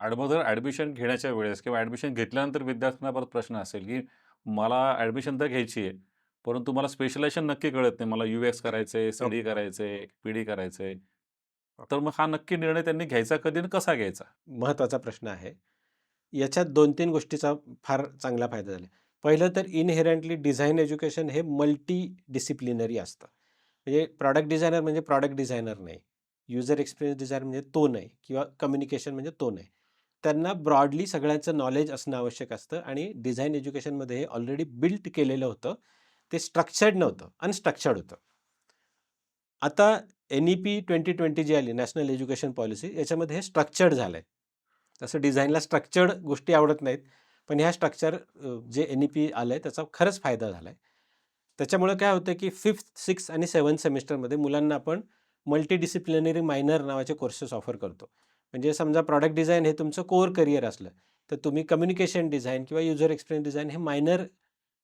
आणि मग जर ॲडमिशन घेण्याच्या वेळेस किंवा ॲडमिशन घेतल्यानंतर विद्यार्थ्यांना परत प्रश्न असेल, की मला ॲडमिशन तर घ्यायची आहे, परंतु मला स्पेशलायझेशन नक्की कळत नाही. मला यू-एक्स करायचंय, सी-डी ओके, ओके, करायचंय, पी-डी करायचंय. तर ओके. मग हा नक्की निर्णय त्यांनी घ्यायचा कधी आणि कसा घ्यायचा? महत्त्वाचा प्रश्न आहे. याच्यात 2-3 गोष्टीचा फार चांगला फायदा झाला. पहिलं तर इनहेरंटली डिझाइन एज्युकेशन हे मल्टी डिसिप्लिनरी असतं. म्हणजे प्रॉडक्ट डिझायनर म्हणजे प्रॉडक्ट डिझायनर नाही. युजर एक्सपिरियन्स डिझायनर म्हणजे तो नाही किंवा कम्युनिकेशन म्हणजे तो नाही. त्यांना ब्रॉडली सगळ्यांचं नॉलेज असणं आवश्यक असतं आणि डिझाइन एज्युकेशनमध्ये हे ऑलरेडी बिल्ट केलेलं होतं. ते स्ट्रक्चर्ड नव्हतं, अनस्ट्रक्चर्ड होतं. आता NEP 2020 जी आली नॅशनल एज्युकेशन पॉलिसी याच्यामध्ये हे स्ट्रक्चर्ड झालंय. तसं डिझाइनला स्ट्रक्चर्ड गोष्टी आवडत नाहीत. पण ह्या स्ट्रक्चर जे NEP आलंय त्याचा खरंच फायदा झालाय. त्याच्यामुळे काय होतं की 5th, 6th आणि 7th सेमिस्टरमध्ये मुलांना आपण मल्टी मायनर नावाचे कोर्सेस ऑफर करतो. म्हणजे समजा प्रॉडक्ट डिझाइन हे तुमचं कोर करियर असलं, तर तुम्ही कम्युनिकेशन डिझाइन किंवा युजर एक्सपिरियन्स डिझाइन हे मायनर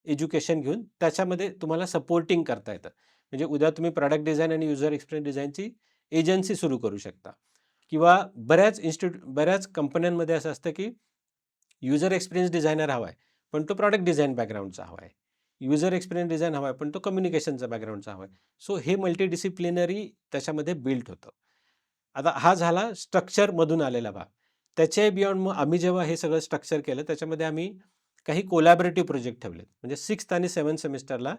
एज्युकेशन घेऊन त्याच्यामध्ये तुम्हाला सपोर्टिंग करता येतं. म्हणजे उद्या तुम्ही प्रॉडक्ट डिझाइन आणि युजर एक्सपिरियन्स डिझाइनची एजन्सी सुरू करू शकता किंवा बऱ्याच कंपन्यांमध्ये असं असतं, की युजर एक्सपिरियन्स डिझायनर हवा आहे, पण तो प्रॉडक्ट डिझाइन बॅकग्राऊंडचा हवा आहे. युजर एक्सपिरियन्स डिझाइन हवा आहे, पण तो कम्युनिकेशनचा बॅकग्राऊंडचा हवा आहे. सो हे मल्टीडिसिप्लिनरी त्याच्यामध्ये बिल्ट होतं. आता हा झाला स्ट्रक्चरमधून आलेला भाग. त्याच्याही बियॉन्ड मग आम्ही जेव्हा हे सगळं स्ट्रक्चर केलं, त्याच्यामध्ये आम्ही काही कोलॅबोरेटिव्ह प्रोजेक्ट ठेवलेत. म्हणजे 6th आणि 7th सेमिस्टरला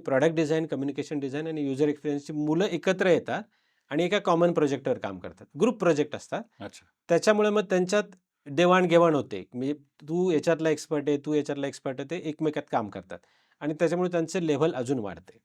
प्रॉडक्ट डिझाइन, कम्युनिकेशन डिझाइन आणि युजर एक्सपिरियन्सची मुलं एकत्र येतात आणि एका कॉमन प्रोजेक्टवर काम करतात. ग्रुप प्रोजेक्ट असतात. अच्छा. त्याच्यामुळे मग त्यांच्यात देवाण-घेवाण होते. म्हणजे तू याच्यातला एक्सपर्ट आहे, तू याच्यातला एक्सपर्ट आहे. ते एकमेकात काम करतात आणि त्याच्यामुळे त्यांचे लेव्हल अजून वाढते.